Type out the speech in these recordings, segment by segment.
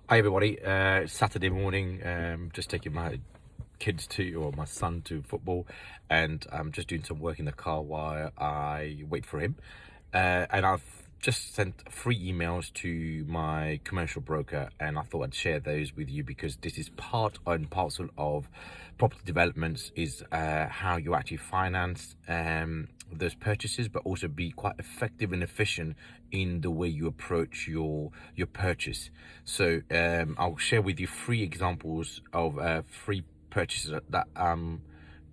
Hi everybody, it's Saturday morning, just taking my my son to football, and I'm just doing some work in the car while I wait for him. And I've just sent 3 emails to my commercial broker, and I thought I'd share those with you because this is part and parcel of property developments, is how you actually finance those purchases, but also be quite effective and efficient in the way you approach your purchase. So I'll share with you 3 examples of free purchases that I'm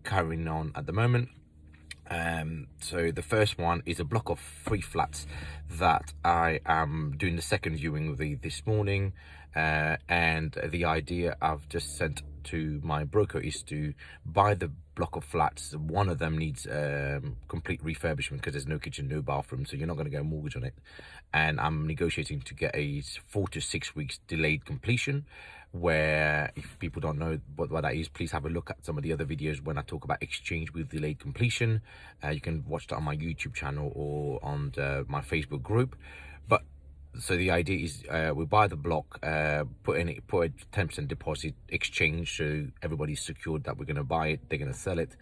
carrying on at the moment. So the first one is a block of 3 flats that I am doing the second viewing of this morning, and the idea I've just sent to my broker is to buy the block of flats. One of them needs complete refurbishment because there's no kitchen, no bathroom, so you're not going to get a mortgage on it, and I'm negotiating to get a 4 to 6 weeks delayed completion, where, if people don't know what that is, please have a look at some of the other videos when I talk about exchange with delayed completion. You can watch that on my YouTube channel or on my Facebook group. But so the idea is we buy the block, put a 10% deposit, exchange, so everybody's secured that we're going to buy it, they're going to sell it.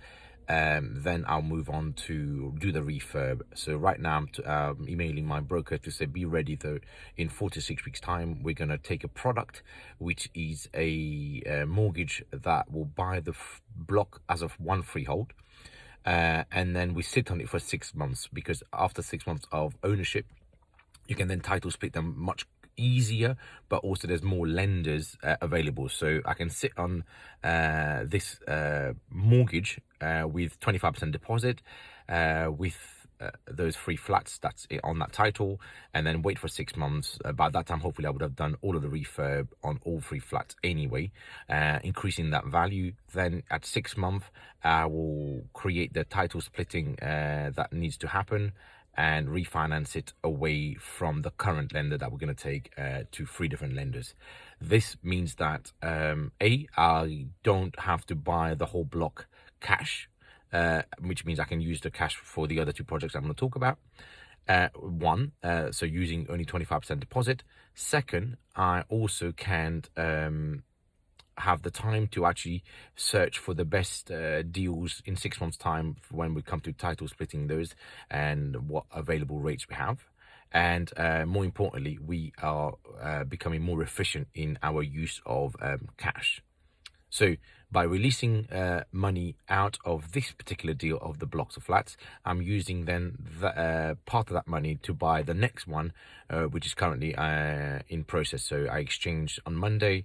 Then I'll move on to do the refurb. So right now I'm emailing my broker to say, be ready though, in 4 to 6 weeks time we're going to take a product which is a mortgage that will buy the block as of one freehold, and then we sit on it for 6 months, because after 6 months of ownership you can then title split them much easier, but also there's more lenders available. So I can sit on this mortgage with 25% deposit, with those 3 flats that's it on that title, and then wait for 6 months. By that time hopefully I would have done all of the refurb on all 3 flats anyway, increasing that value. Then at 6 months I will create the title splitting that needs to happen, and refinance it away from the current lender that we're going to take to 3 different lenders. This means that I don't have to buy the whole block cash, which means I can use the cash for the other 2 projects I'm going to talk about. So using only 25% deposit. Second, I also can have the time to actually search for the best deals in 6 months time when we come to title splitting those, and what available rates we have. And more importantly, we are becoming more efficient in our use of cash. So by releasing money out of this particular deal of the blocks of flats, I'm using then part of that money to buy the next one, which is currently in process. So I exchanged on Monday.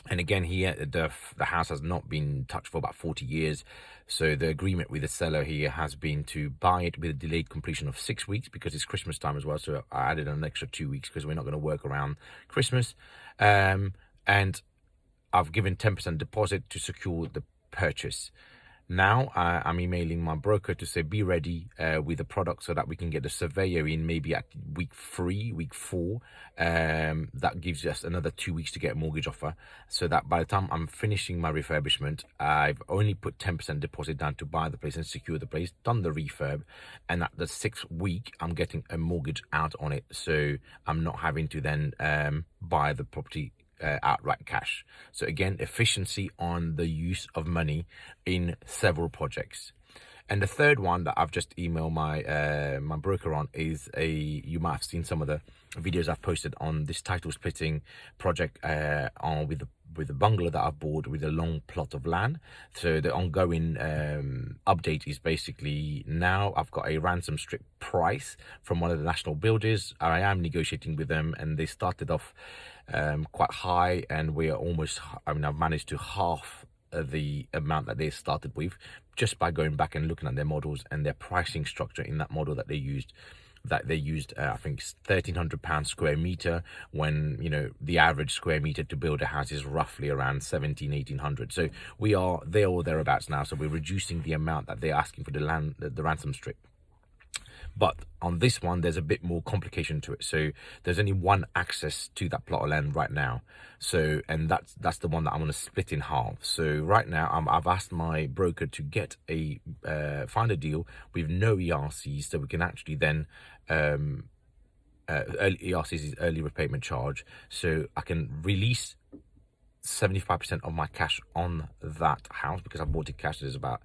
And again, here the house has not been touched for about 40 years. So the agreement with the seller here has been to buy it with a delayed completion of 6 weeks, because it's Christmas time as well. So I added an extra 2 weeks because we're not going to work around Christmas. And I've given 10% deposit to secure the purchase. Now I'm emailing my broker to say, be ready with the product so that we can get the surveyor in maybe at week 3, week 4. That gives us another 2 weeks to get a mortgage offer, so that by the time I'm finishing my refurbishment, I've only put 10% deposit down to buy the place and secure the place, done the refurb, and at the 6th week I'm getting a mortgage out on it, so I'm not having to then buy the property outright cash. So again, efficiency on the use of money in several projects. And the third one that I've just emailed my broker on is you might have seen some of the videos I've posted on this title splitting project with the bungalow that I've bought with a long plot of land. So the ongoing update is basically, now I've got a ransom strip price from one of the national builders. I am negotiating with them, and they started off quite high, and we are almost, I've managed to half the amount that they started with, just by going back and looking at their models and their pricing structure in that model that they used. I think £1,300 square meter, when the average square meter to build a house is roughly around 1,700-1,800. So we are there or thereabouts now. So we're reducing the amount that they're asking for the ransom strip. But on this one, there's a bit more complication to it. So there's only one access to that plot of land right now. So, and that's the one that I'm going to split in half. So right now, I've asked my broker to get find a deal with no ERCs, so we can actually then ERCs is early repayment charge, so I can release 75% of my cash on that house because I bought it cash. There's about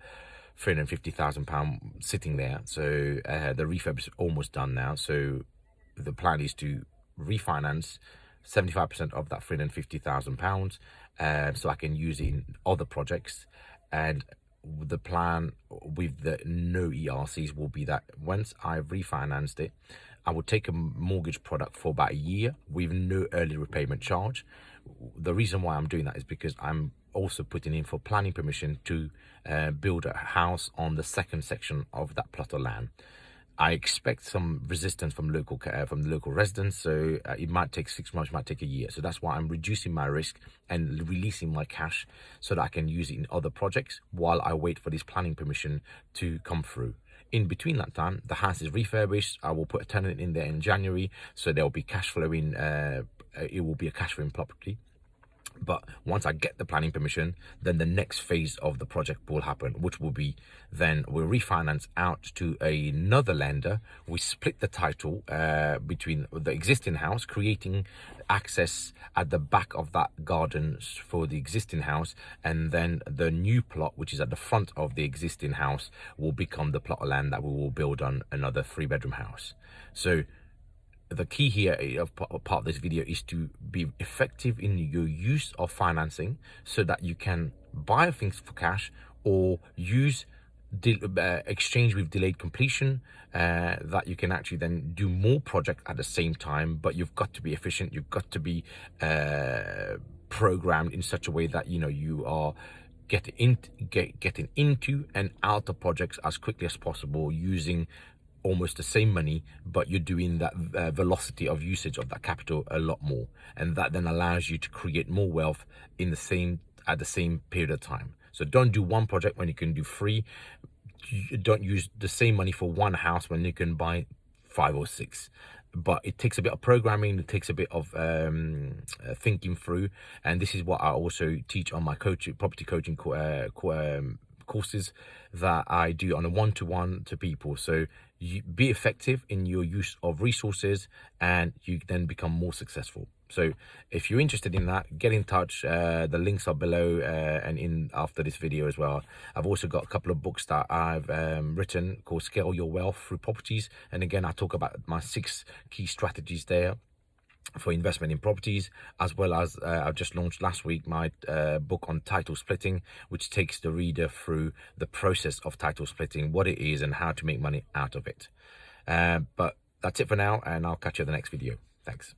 £350,000 sitting there, so the refurb is almost done now. So the plan is to refinance 75% of that £350,000, so I can use it in other projects. And the plan with the no ERCs will be that once I've refinanced it, I will take a mortgage product for about a year with no early repayment charge. The reason why I'm doing that is because I'm also putting in for planning permission to build a house on the second section of that plot of land. I expect some resistance from the local residents, so it might take 6 months, might take a year. So that's why I'm reducing my risk and releasing my cash so that I can use it in other projects while I wait for this planning permission to come through. In between that time, the house is refurbished. I will put a tenant in there in January, so there will be cash flowing. It will be a cash flowing property. But once I get the planning permission, then the next phase of the project will happen, which will be then we'll refinance out to another lender. We split the title between the existing house, creating access at the back of that garden for the existing house, and then the new plot, which is at the front of the existing house, will become the plot of land that we will build on another 3-bedroom house. So the key here of part of this video is to be effective in your use of financing so that you can buy things for cash or use exchange with delayed completion, that you can actually then do more projects at the same time. But you've got to be efficient, you've got to be programmed in such a way that you are getting into and out of projects as quickly as possible using almost the same money, but you're doing that velocity of usage of that capital a lot more, and that then allows you to create more wealth at the same period of time. So don't do one project when you can do 3. Don't use the same money for one house when you can buy 5 or 6. But it takes a bit of programming, it takes a bit of thinking through, and this is what I also teach on my property coaching courses that I do on a one-to-one to people. So you be effective in your use of resources and you then become more successful. So if you're interested in that, get in touch. The links are below and in after this video as well. I've also got a couple of books that I've written called Scale Your Wealth Through Properties, and again I talk about my 6 key strategies there for investment in properties, as well as I've just launched last week my book on title splitting, which takes the reader through the process of title splitting, what it is and how to make money out of it. But that's it for now, and I'll catch you in the next video. Thanks.